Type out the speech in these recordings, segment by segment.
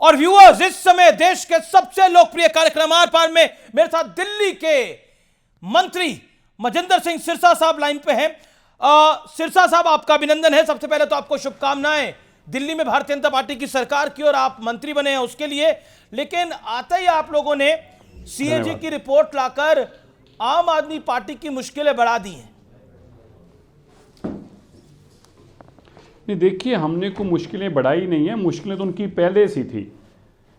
और व्यूअर्स, इस समय देश के सबसे लोकप्रिय कार्यक्रम आर पार में मेरे साथ दिल्ली के मंत्री मजिंदर सिंह सिरसा साहब लाइन पे हैं। सिरसा साहब, आपका अभिनंदन है। सबसे पहले तो आपको शुभकामनाएं दिल्ली में भारतीय जनता पार्टी की सरकार की, और आप मंत्री बने हैं उसके लिए। लेकिन आते ही आप लोगों ने सीएजी की रिपोर्ट लाकर आम आदमी पार्टी की मुश्किलें बढ़ा दी हैं। नहीं, देखिए, हमने कोई मुश्किलें बढ़ाई नहीं है। मुश्किलें तो उनकी पहले से थी।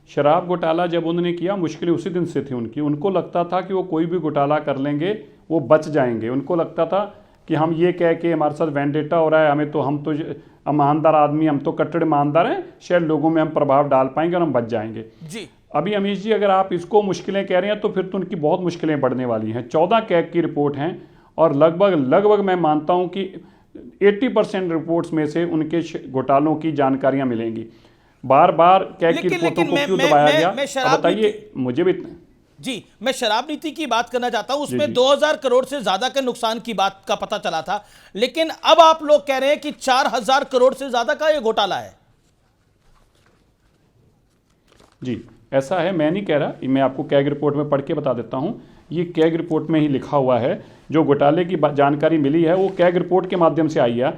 शराब घोटाला जब उन्होंने किया, मुश्किलें उसी दिन से थी उनकी। उनको लगता था कि वो कोई भी घोटाला कर लेंगे, वो बच जाएंगे। उनको लगता था कि हम ये कह के हमारे साथ वेंडेटा हो रहा है, हम तो ईमानदार आदमी, हम तो कट्टर ईमानदार हैं, शायद लोगों में हम प्रभाव डाल पाएंगे और हम बच जाएंगे जी। अभी अमीश जी, अगर आप इसको मुश्किलें कह रहे हैं तो फिर तो उनकी बहुत मुश्किलें बढ़ने वाली हैं। 14 कैग की रिपोर्ट हैं और लगभग मैं मानता हूं कि 80% रिपोर्ट्स में से उनके घोटालों की जानकारियां मिलेंगी। बार बार कैग की रिपोर्टों को क्यों दबाया गया, बताइए मुझे भी। जी, मैं शराब नीति की बात करना चाहता हूं। उसमें 2000 करोड़ से ज्यादा के नुकसान की बात का पता चला था, लेकिन अब आप लोग कह रहे हैं कि 4000 करोड़ से ज्यादा का यह घोटाला है। जी, ऐसा है। मैं नहीं कह रहा, मैं आपको कैग रिपोर्ट में पढ़ के बता देता हूं। ये कैग रिपोर्ट में ही लिखा हुआ है। जो घोटाले की जानकारी मिली है वो कैग रिपोर्ट के माध्यम से आई है।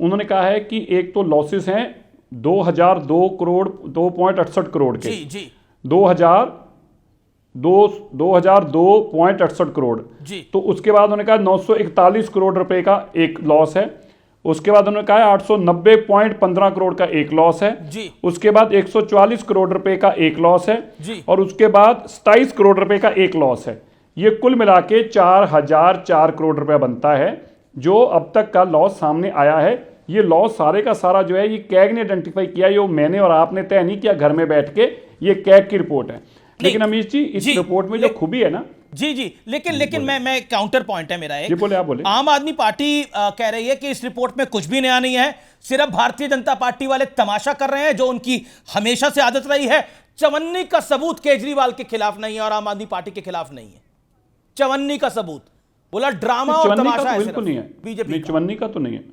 उन्होंने कहा है कि एक तो लॉसेस हैं 2002 करोड़ 2.68 करोड़ के। जी। 2002.68 करोड़ जी। तो उसके बाद उन्होंने कहा 941 करोड़ रुपए का एक लॉस है। उसके बाद उन्होंने कहा 890.15 करोड़ का एक लॉस है जी। उसके बाद 144 करोड़ रुपए का एक लॉस है जी। और उसके बाद 27 करोड़ रुपए का एक लॉस है। ये कुल मिला के 4004 करोड़ रुपए बनता है जो अब तक का लॉस सामने आया है। ये लॉस सारे का सारा जो है ये कैग ने आइडेंटिफाई किया, ये मैंने और आपने तय नहीं किया घर में बैठ के। ये कैग की रिपोर्ट है। लेकिन अमीश जी, इस रिपोर्ट में जो खूबी है ना, जी, लेकिन मैं काउंटर पॉइंट है मेरा एक। बोले, आप बोले। आम आदमी पार्टी कह रही है कि इस रिपोर्ट में कुछ भी नया नहीं है, सिर्फ भारतीय जनता पार्टी वाले तमाशा कर रहे हैं, जो उनकी हमेशा से आदत रही है। चवन्नी का सबूत केजरीवाल के खिलाफ नहीं है और आम आदमी पार्टी के खिलाफ नहीं है। चवन्नी का सबूत बोला ड्रामा और तमाशा है। बिल्कुल नहीं है बीजेपी। चवन्नी का तो नहीं है,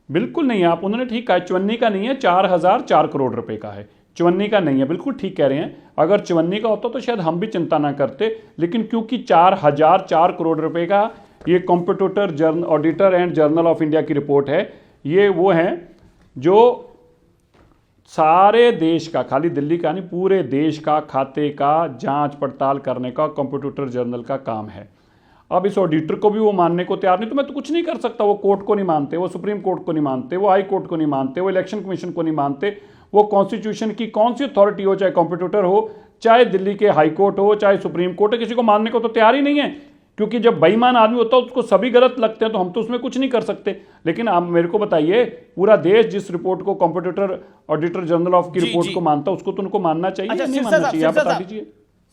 बिल्कुल नहीं है। आप उन्होंने ठीक कहा, चवन्नी का नहीं है, 4004 करोड़ रुपए का है। चवन्नी का नहीं है, बिल्कुल ठीक कह रहे हैं। अगर चवन्नी का होता तो शायद हम भी चिंता ना करते, लेकिन क्योंकि 4004 करोड़ रुपए का ये competitor auditor and journal of India की रिपोर्ट है। ये वो हैं जो सारे देश का, खाली दिल्ली का नहीं, पूरे देश का खाते का जांच पड़ताल करने का कॉम्पिटिटर जर्नल का काम है। अब इस ऑडिटर को भी वो मानने को तैयार नहीं, तो मैं तो कुछ नहीं कर सकता। वो कोर्ट को नहीं मानते, वो सुप्रीम कोर्ट को नहीं मानते, वो हाई कोर्ट को नहीं मानते, वो इलेक्शन कमीशन को नहीं मानते, वो कॉन्स्टिट्यूशन की कौन सी अथॉरिटी हो, चाहे कॉम्पिटिटर हो, चाहे दिल्ली के हाई कोर्ट हो, चाहे सुप्रीम कोर्ट हो, किसी को मानने को तो तैयार ही नहीं है। क्योंकि जब बेईमान आदमी होता है उसको सभी गलत लगते हैं, तो हम तो उसमें कुछ नहीं कर सकते। लेकिन आप मेरे को बताइए, पूरा देश जिस रिपोर्ट को कॉम्पिटिटर ऑडिटर जनरल ऑफ की रिपोर्ट को मानता है, उसको तो उनको मानना चाहिए। अच्छा, नहीं मानना चाहिए, आप बता दीजिए।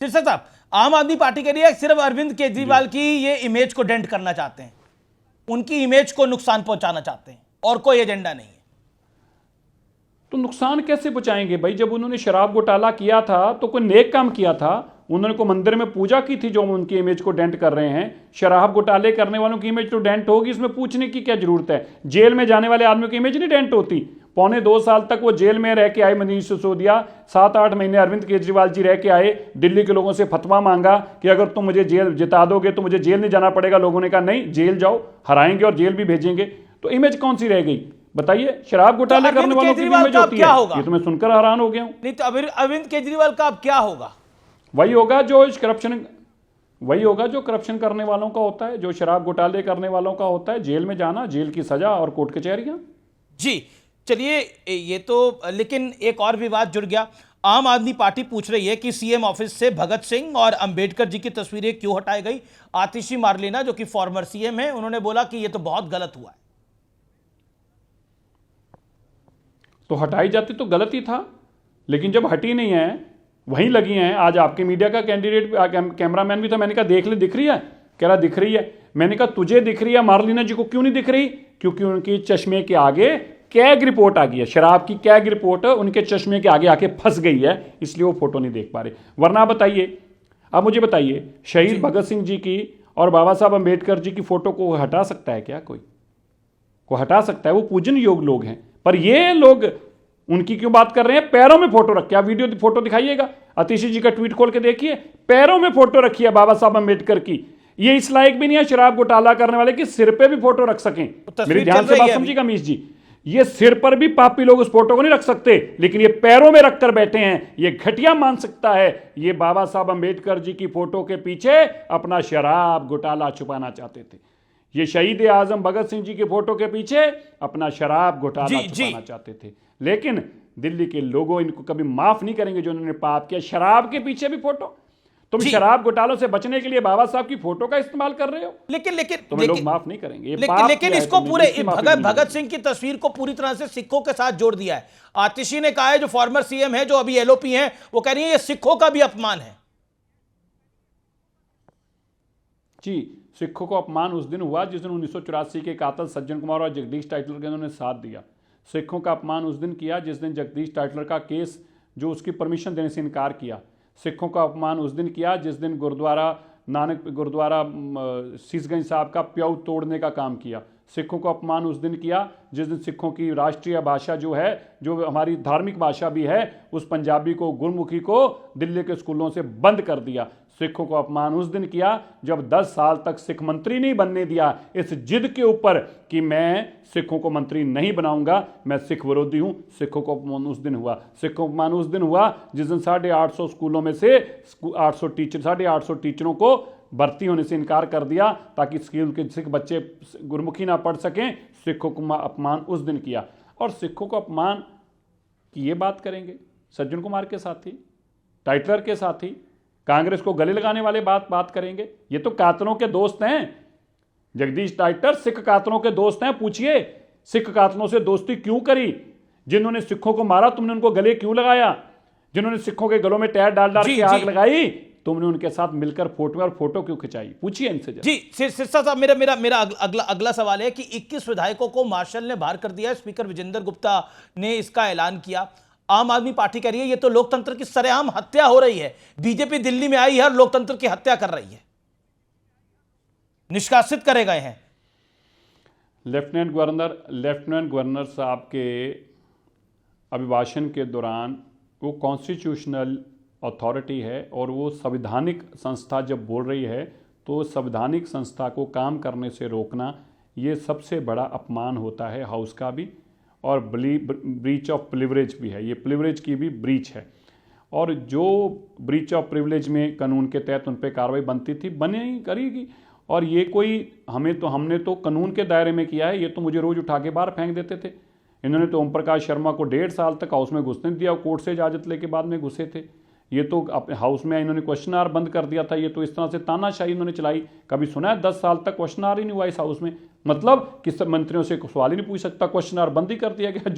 सिरसा साहब, आम आदमी पार्टी के लिए सिर्फ अरविंद केजरीवाल की ये इमेज को डेंट करना चाहते हैं, उनकी इमेज को नुकसान पहुंचाना चाहते हैं, और कोई एजेंडा नहीं है। तो नुकसान कैसे बचाएंगे भाई? जब उन्होंने शराब घोटाला किया था तो कोई नेक काम किया था। उन्होंने को मंदिर में पूजा की थी जो उनकी इमेज को डेंट कर रहे हैं। शराब घोटाले करने वालों की इमेज तो डेंट होगी, इसमें पूछने की क्या जरूरत है? जेल में जाने वाले आदमियों की इमेज नहीं डेंट होती। 2.25 साल तक वो जेल में रह के आए मनीष सिसोदिया, 7-8 महीने अरविंद केजरीवाल जी रह के आए, दिल्ली के लोगों से फतवा मांगा कि अगर तुम मुझे जेल जिता दोगे तो मुझे जेल नहीं जाना पड़ेगा। लोगों ने कहा नहीं, जेल जाओ, हराएंगे और जेल भी भेजेंगे। तो इमेज कौन सी रह गई बताइए? शराब घोटाले करने वालों की इमेज होती है। ये तो मैं सुनकर हैरान हो गया हूं। नहीं तो अरविंद केजरीवाल का अब क्या होगा? वही होगा जो करप्शन करने वालों का होता है, जो शराब घोटाले करने वालों का होता है, जेल में जाना, जेल की सजा और कोर्ट कचहरियां। जी चलिए, ये तो, लेकिन एक और विवाद जुड़ गया। आम आदमी पार्टी पूछ रही है कि सीएम ऑफिस से भगत सिंह और अंबेडकर जी की तस्वीरें क्यों हटाई गई। आतिशी मार्लेना जो कि फॉर्मर सीएम है, उन्होंने बोला कि यह तो बहुत गलत हुआ है। तो हटाई जाती तो गलत ही था, लेकिन जब हटी नहीं है, वहीं लगी हैं। आज आपके मीडिया का कैंडिडेट कैमरामैन भी था, मैंने कहा देख ले, दिख रही है? कह रहा दिख रही है। मैंने कहा तुझे दिख रही है, मार्लिना जी को क्यों नहीं दिख रही? क्योंकि उनकी चश्मे के आगे कैग रिपोर्ट आ गई है, शराब की कैग रिपोर्ट उनके चश्मे के आगे आके फंस गई है, इसलिए वो फोटो नहीं देख पा रहे। वरना बताइए, अब मुझे बताइए, शहीद भगत सिंह जी की और बाबा साहब अंबेडकर जी की फोटो को हटा सकता है क्या? कोई को हटा सकता है? वो पूजन योग लोग हैं। पर ये लोग उनकी क्यों बात कर रहे हैं? पैरों में फोटो रखी, आप वीडियो फोटो दिखाइएगा, आतिशी जी का ट्वीट खोल के देखिए, पैरों में फोटो रखी है बाबा साहब अम्बेडकर की। ये इस लायक भी नहीं है शराब घोटाला करने वाले कि सिर पे भी फोटो रख सकें। मेरी ध्यान से बात समझिएगा अमीश जी, ये सिर पर भी पापी लोग उस फोटो को नहीं रख सकते, लेकिन ये पैरों में रखकर बैठे हैं। ये घटिया मान सकता है ये बाबा साहब अम्बेडकर जी की फोटो के पीछे अपना शराब घोटाला छुपाना चाहते थे। ये शहीद आजम भगत सिंह जी की फोटो के पीछे अपना शराब घोटाला छुपाना चाहते थे। लेकिन दिल्ली के लोगों इनको कभी माफ नहीं करेंगे जो उन्होंने पाप किया। शराब के पीछे भी फोटो, तुम शराब घोटालों से बचने के लिए बाबा साहब की फोटो का इस्तेमाल कर रहे हो, तुम्हें लोग माफ नहीं करेंगे। लेकिन इसको पूरे भगत सिंह की तस्वीर को पूरी तरह से सिखों के साथ जोड़ दिया है। आतिशी ने कहा है, जो फॉर्मर सीएम है, जो अभी एलओपी हैं, वो कह रही है ये सिखों का भी अपमान है। जी, सिखों को अपमान उस दिन हुआ जिस दिन 1984 के कातल सज्जन कुमार और जगदीश टाइटलर के उन्होंने साथ दिया। सिखों का अपमान उस दिन किया जिस दिन जगदीश टाइटलर का केस जो उसकी परमिशन देने से इनकार किया। सिखों का अपमान उस दिन किया जिस दिन गुरुद्वारा शीशगंज साहब का प्याऊ तोड़ने का काम किया। सिखों का अपमान उस दिन किया जिस दिन सिखों की राष्ट्रीय भाषा जो है, जो हमारी धार्मिक भाषा भी है, उस पंजाबी को, गुरमुखी को दिल्ली के स्कूलों से बंद कर दिया। सिखों को अपमान उस दिन किया जब 10 साल तक सिख मंत्री नहीं बनने दिया, इस जिद के ऊपर कि मैं सिखों को मंत्री नहीं बनाऊंगा, मैं सिख विरोधी हूं। सिखों को अपमान उस दिन हुआ। सिखों को अपमान उस दिन हुआ जिस दिन 850 स्कूलों में से 850 टीचरों को भर्ती होने से इनकार कर दिया ताकि स्कूल के सिख बच्चे गुरमुखी ना पढ़ सकें। सिखों को अपमान उस दिन किया। और सिखों को अपमान की ये बात करेंगे सज्जन कुमार के साथी, टाइटलर के साथी, कांग्रेस को गले लगाने वाले बात करेंगे। ये तो कातलों के दोस्त हैं। जगदीश टाइटलर सिख कातलों के दोस्त हैं। पूछिए सिख कातलों से दोस्ती क्यों करी? जिन्होंने सिखों को मारा तुमने उनको गले क्यों लगाया? जिन्होंने सिखों के गलों में टायर डाल के आग लगाई तुमने उनके साथ मिलकर फोटो क्यों खिंचाई? पूछिए इनसे। जी सिरसा साहब, मेरा अगला सवाल है कि 21 विधायकों को मार्शल ने बाहर कर दिया है। स्पीकर विजेंद्र गुप्ता ने इसका ऐलान किया। आम आदमी पार्टी कह रही है ये तो लोकतंत्र की सरेआम हत्या हो रही है। बीजेपी दिल्ली में आई है और लोकतंत्र की हत्या कर रही है, निष्कासित करे गए हैं। लेफ्टिनेंट गवर्नर साहब के अभिभाषण के दौरान वो कॉन्स्टिट्यूशनल अथॉरिटी है और वो संवैधानिक संस्था जब बोल रही है तो संवैधानिक संस्था को काम करने से रोकना ये सबसे बड़ा अपमान होता है हाउस का भी, और ब्रीच ऑफ प्रिविलेज भी है। ये प्रिविलेज की भी ब्रीच है। और जो ब्रीच ऑफ प्रिविलेज में कानून के तहत उन पर कार्रवाई बनती थी, बने ही करेगी। और ये कोई हमने तो कानून के दायरे में किया है। ये तो मुझे रोज़ उठा के बाहर फेंक देते थे। इन्होंने तो ओम प्रकाश शर्मा को 1.5 साल तक हाउस में घुसने दिया, कोर्ट से इजाज़त लेके बाद में घुसे थे। ये तो अपने हाउस में इन्होंने क्वेश्चन आवर बंद कर दिया था। ये तो इस तरह से तानाशाही इन्होंने चलाई। कभी सुना है 10 साल तक क्वेश्चन आवर ही नहीं हुआ इस हाउस में? मतलब किस मंत्रियों से सवाल ही नहीं पूछ सकता, क्वेश्चन आवर बंद ही कर दिया गया।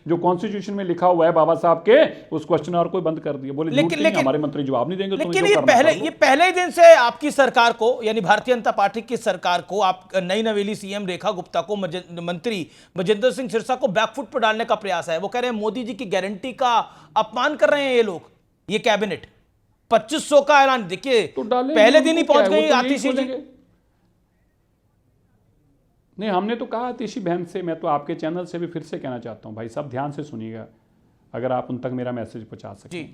जो कॉन्स्टिट्यूशन में लिखा हुआ है बाबा साहब के, उस क्वेश्चन आवर को बंद कर दिया। बोले लेकिन हमारे मंत्री जवाब नहीं देंगे। लेकिन ये पहले दिन से आपकी सरकार को, यानी भारतीय जनता पार्टी की सरकार को, आप नई नवेली सीएम रेखा गुप्ता को, मंत्री मजेंद्र सिंह सिरसा को बैकफुट पर डालने का प्रयास है। वो कह रहे हैं मोदी जी की गारंटी का अपमान कर रहे हैं ये लोग, ये कैबिनेट। 2500 का ऐलान, देखिए तो पहले दिन ही पहुंच गई आतिशी जी। नहीं, हमने तो कहा आतिशी बहन से, मैं तो आपके चैनल से भी फिर से कहना चाहता हूं भाई साहब ध्यान से सुनिएगा, अगर आप उन तक मेरा मैसेज पहुंचा सकें।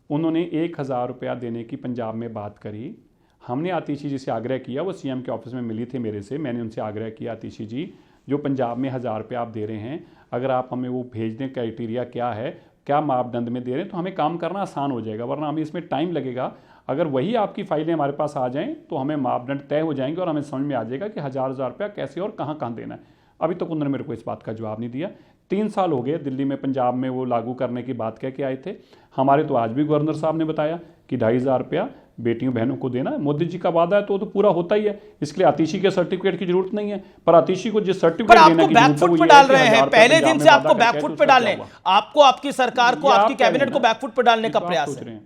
उन्होंने 1000 रुपया देने की पंजाब में बात करी। हमने आतिशी जी से आग्रह किया, वो सीएम के ऑफिस में मिली थी मेरे से, मैंने उनसे आग्रह किया आतिशी जी जो पंजाब में 1000 रुपया आप दे रहे हैं, अगर आप हमें वो भेज दें, क्राइटेरिया क्या है, क्या मापदंड में दे रहे हैं, तो हमें काम करना आसान हो जाएगा, वरना हमें इसमें टाइम लगेगा। अगर वही आपकी फाइलें हमारे पास आ जाएं तो हमें मापदंड तय हो जाएंगे और हमें समझ में आ जाएगा कि 1000 रुपया कैसे और कहाँ देना है। अभी तक उन्होंने मेरे को इस बात का जवाब नहीं दिया। 3 साल हो गए दिल्ली में, पंजाब में वो लागू करने की बात कह के आए थे। हमारे तो आज भी गवर्नर साहब ने बताया कि 2500 रुपया बेटियों बहनों को देना है। मोदी जी का वादा है तो पूरा होता ही है, इसके लिए आतिशी के सर्टिफिकेट की जरूरत नहीं है। पर आतिशी को जिस सर्टिफिकेट देने की बैकफुट पे डाल रहे हैं, पहले दिन से आपको बैकफुट पे डालने, आपको, आपकी सरकार को, आपकी कैबिनेट को बैकफुट पे डालने का प्रयास है।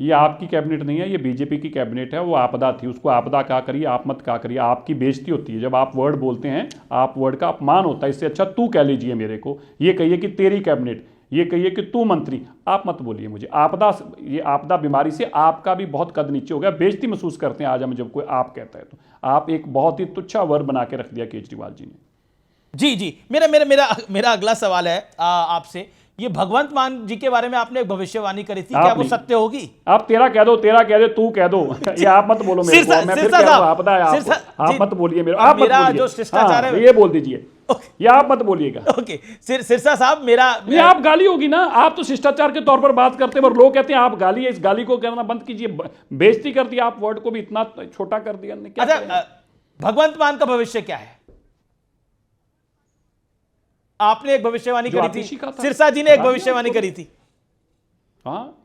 ये आपकी कैबिनेट नहीं है, ये बीजेपी की कैबिनेट है। वो आपदा थी, उसको आपदा कहा करिए, आप मत कहा करिए। आपकी बेइज्जती होती है जब आप वर्ड बोलते हैं, आप वर्ड का अपमान होता है। इससे अच्छा तू कह लीजिए मेरे को, ये कहिए कि तेरी कैबिनेट, ये कहिए कि तू मंत्री, आप मत बोलिए मुझे। ये आपदा बीमारी से आपका भी बहुत कद नीचे हो गया, बेइज्जती महसूस करते हैं आज हम जब कोई आप कहता है तो। आप एक बहुत ही तुच्छा वर्ड बना के रख दिया केजरीवाल जी ने। जी जी, मेरा मेरा मेरा मेरा अगला सवाल है आपसे। ये भगवंत मान जी के बारे में आपने एक भविष्यवाणी करी थी, क्या वो सत्य होगी? आप तेरा कह दो, तेरा कह दे, तू कह दो। ये आप मत बोलो मेरे को, मैं फिर कह रहा हूं, आप बताया, आप मत बोलिए मेरे, आप मत बोलिए, जो शिष्टाचार है ये बोल दीजिए, ये आप मत बोलिएगा। ओके, सिरसा साहब, मेरा ये आप गाली होगी ना, आप तो शिष्टाचार के तौर पर बात करते हैं और लोग कहते हैं आप गाली है, इस गाली को कहना बंद कीजिए, बेइज्जती कर दिया आप, वर्ड को भी इतना छोटा कर दिया। अच्छा, भगवंत मान का भविष्य क्या है? आपने एक भविष्यवाणी करी थी, सिरसा जी ने एक भविष्यवाणी करी थी। हाँ,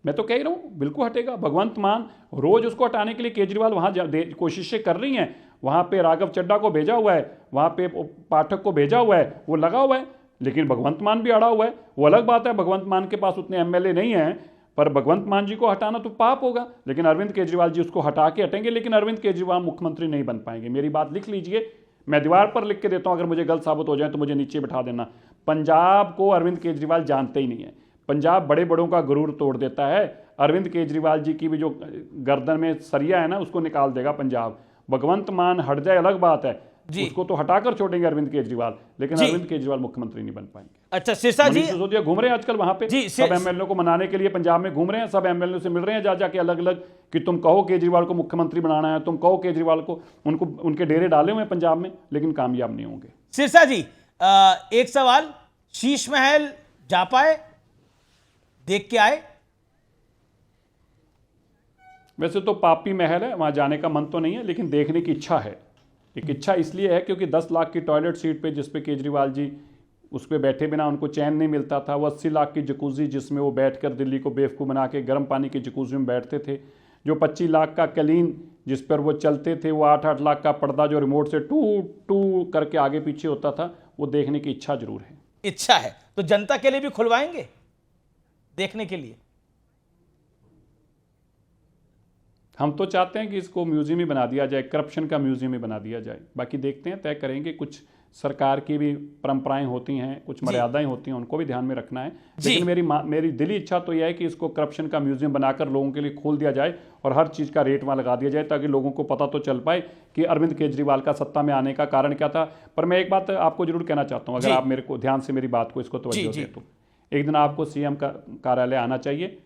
मैं तो कह रहा हूं बिल्कुल हटेगा भगवंत मान। रोज उसको हटाने के लिए केजरीवाल वहां कोशिशें कर रही हैं, वहां पे राघव चड्ढा को भेजा हुआ है, वहां पे पाठक को भेजा हुआ है, वो लगा हुआ है, लेकिन भगवंत मान भी अड़ा हुआ है। वो अलग बात है, भगवंत मान के पास उतने एमएलए नहीं है, पर भगवंत मान जी को हटाना तो पाप होगा, लेकिन अरविंद केजरीवाल जी उसको हटा के हटेंगे, लेकिन अरविंद केजरीवाल मुख्यमंत्री नहीं बन पाएंगे। मेरी बात लिख लीजिए, मैं दीवार पर लिख के देता हूं, अगर मुझे गलत साबित हो जाए तो मुझे नीचे बिठा देना। पंजाब को अरविंद केजरीवाल जानते ही नहीं है। पंजाब बड़े बड़ों का गुरूर तोड़ देता है। अरविंद केजरीवाल जी की भी जो गर्दन में सरिया है ना, उसको निकाल देगा पंजाब। भगवंत मान हट जाए अलग बात है, उसको तो हटाकर छोड़ेंगे अरविंद केजरीवाल, लेकिन अरविंद केजरीवाल मुख्यमंत्री नहीं बन पाएंगे। अच्छा, सिरसा जी, सिसोदिया घूम रहे हैं आजकल वहां पे, सब एमएलए को मनाने के लिए पंजाब में घूम रहे हैं, सब एमएलए से मिल रहे हैं जा जाके अलग अलग, कि तुम कहो केजरीवाल को मुख्यमंत्री बनाना है, तुम कहो केजरीवाल को, उनको उनके डेरे डाले हुए हैं पंजाब में, लेकिन कामयाब नहीं होंगे। सिरसा जी, एक सवाल, शीश महल जा पाए, देख के आए? वैसे तो पापी महल है, वहां जाने का मन तो नहीं है, लेकिन देखने की इच्छा है। एक इच्छा इसलिए है क्योंकि 10 लाख की टॉयलेट सीट पे, जिस पे केजरीवाल जी उस पर बैठे बिना उनको चैन नहीं मिलता था, वो 80 लाख की जकूजी जिसमें वो बैठकर दिल्ली को बेवकूफ़ बना के गर्म पानी की जकूजी में बैठते थे, जो 25 लाख का कलीन जिस पर वो चलते थे, वो 8-8 लाख का पर्दा जो रिमोट से टू टू करके आगे पीछे होता था, वो देखने की इच्छा जरूर है। इच्छा है तो जनता के लिए भी खुलवाएंगे देखने के लिए? हम तो चाहते हैं कि इसको म्यूजियम ही बना दिया जाए, करप्शन का म्यूजियम ही बना दिया जाए। बाकी देखते हैं, तय करेंगे। कुछ सरकार की भी परंपराएं होती हैं, कुछ मर्यादाएं होती हैं, उनको भी ध्यान में रखना है। लेकिन मेरी दिली इच्छा तो यह है कि इसको करप्शन का म्यूजियम बनाकर लोगों के लिए खोल दिया जाए और हर चीज़ का रेट वहाँ लगा दिया जाए, ताकि लोगों को पता तो चल पाए कि अरविंद केजरीवाल का सत्ता में आने का कारण क्या था। पर मैं एक बात आपको जरूर कहना चाहता हूँ, अगर आप मेरे को ध्यान से मेरी बात को इसको तवज्जो दें तो एक दिन आपको सीएम का कार्यालय आना चाहिए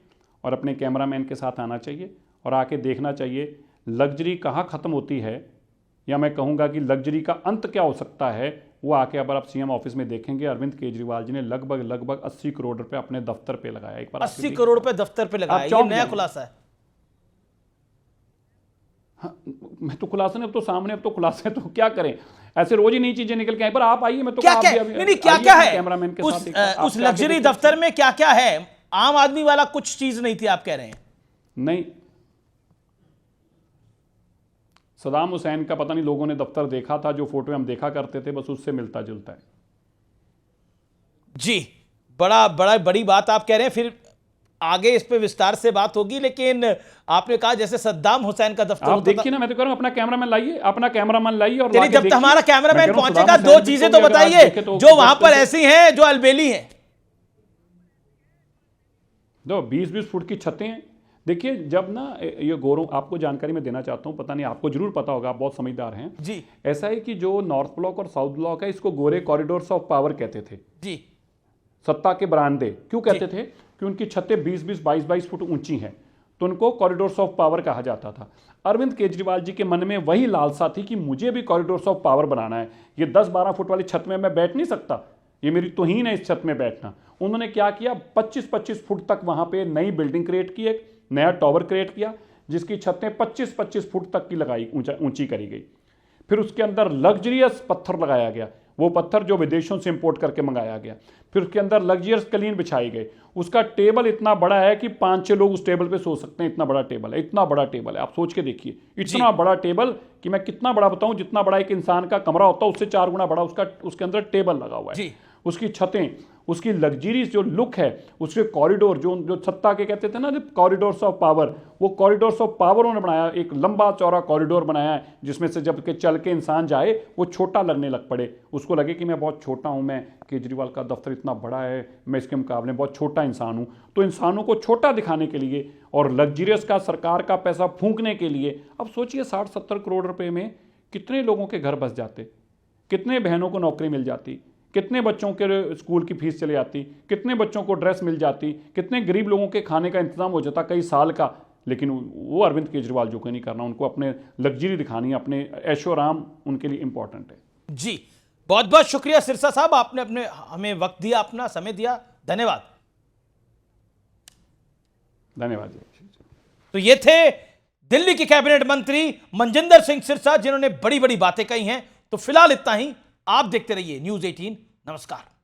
और अपने कैमरामैन के साथ आना चाहिए और आके देखना चाहिए लग्जरी कहाँ ख़त्म होती है, या मैं कहूँगा कि लग्जरी का अंत क्या हो सकता है। वो आके अगर आप सीएम ऑफिस में देखेंगे, अरविंद केजरीवाल जी ने लगभग 80 करोड़ रुपए अपने दफ्तर पे लगाया। एक बार 80 करोड़ रुपए दफ्तर पे लगाया, ये नया खुलासा है। हाँ, मैं तो खुलासा नहीं, अब तो सामने, अब तो खुलासा है, तो क्या करें, ऐसे रोज ही नई चीजें निकल के आए। पर आप आइए, मैं तो क्या है कैमरामैन के साथ उस लग्जरी दफ्तर में, क्या क्या है? आम आदमी वाला कुछ चीज नहीं थी आप कह रहे हैं? नहीं, सदाम हुसैन का पता नहीं लोगों ने दफ्तर देखा था, जो फोटो हम देखा करते थे, बस उससे मिलता जुलता है। जी, बड़ी बात आप कह रहे हैं, फिर आगे इस पे विस्तार से बात होगी। लेकिन आपने कहा जैसे सद्दाम हुसैन का दफ्तर, आप देखिए ना, मैं तो कह रहा हूं अपना कैमरामैन लाइए, अपना कैमरामैन लाइए, और जब हमारा कैमरामैन पहुंचेगा, दो चीजें तो बताइए जो वहां पर ऐसी हैं जो अलबेली हैं। दो 20-20 फुट की छतें हैं। देखिए, जब ना ये गौरव, आपको जानकारी में देना चाहता हूं, पता नहीं आपको जरूर पता होगा, आप बहुत समझदार हैं जी। ऐसा है कि जो नॉर्थ ब्लॉक और साउथ ब्लॉक है, इसको गोरे कॉरिडोर्स ऑफ पावर कहते थे जी। सत्ता के बरामदे क्यों कहते थे? कि उनकी छतें 20-20, 22-22 फुट ऊंची हैं, तो उनको कॉरिडोर्स ऑफ पावर कहा जाता था। अरविंद केजरीवाल जी के मन में वही लालसा थी कि मुझे भी कॉरिडोर्स ऑफ पावर बनाना है। ये 10-12 फुट वाली छत में मैं बैठ नहीं सकता, ये मेरी तौहीन है इस छत में बैठना। उन्होंने क्या किया, 25-25 फुट तक वहां पे नई बिल्डिंग क्रिएट की, एक नया टावर क्रिएट किया, जिसकी छतें 25-25 फुट तक की लगाई, ऊंची करी गई। फिर उसके अंदर लग्जरियस पत्थर लगाया गया, वो पत्थर जो विदेशों से इंपोर्ट करके मंगाया गया। फिर उसके अंदर लग्जरियस कलीन बिछाई गई। उसका टेबल इतना बड़ा है कि 5-6 लोग उस टेबल पे सो सकते हैं, इतना बड़ा टेबल है, इतना बड़ा टेबल है। आप सोच के देखिए, इतना बड़ा टेबल कि मैं कितना बड़ा बताऊं, जितना बड़ा एक इंसान का कमरा होता है उससे 4 गुना बड़ा उसका, उसके अंदर टेबल लगा हुआ है। उसकी छतें, उसकी लग्जरी जो लुक है, उसके कॉरिडोर जो सत्ता के कहते थे ना, कॉरिडोर्स ऑफ पावर, वो कॉरिडोर्स ऑफ पावर उन्होंने बनाया। एक लंबा चौड़ा कॉरिडोर बनाया है, जिसमें से जब के चल के इंसान जाए वो छोटा लगने लग पड़े, उसको लगे कि मैं बहुत छोटा हूं, मैं केजरीवाल का दफ्तर इतना बड़ा है, मैं इसके मुकाबले बहुत छोटा इंसान हूं। तो इंसानों को छोटा दिखाने के लिए और लग्जरियस का, सरकार का पैसा फूंकने के लिए, अब सोचिए 60-70 करोड़ रुपए में कितने लोगों के घर बस जाते। कितने बहनों को नौकरी मिल जाती, कितने बच्चों के स्कूल की फीस चली जाती, कितने बच्चों को ड्रेस मिल जाती, कितने गरीब लोगों के खाने का इंतजाम हो जाता कई साल का। लेकिन वो अरविंद केजरीवाल जो कि नहीं करना, उनको अपने लग्जरी दिखानी है, अपने ऐशो आराम उनके लिए इंपॉर्टेंट है। जी, बहुत बहुत शुक्रिया सिरसा साहब, आपने अपने हमें वक्त दिया, अपना समय दिया, धन्यवाद। धन्यवाद जी। तो ये थे दिल्ली के कैबिनेट मंत्री मनजिंदर सिंह सिरसा, जिन्होंने बड़ी बड़ी बातें कही हैं। तो फिलहाल इतना ही, आप देखते रहिए न्यूज़ 18। नमस्कार।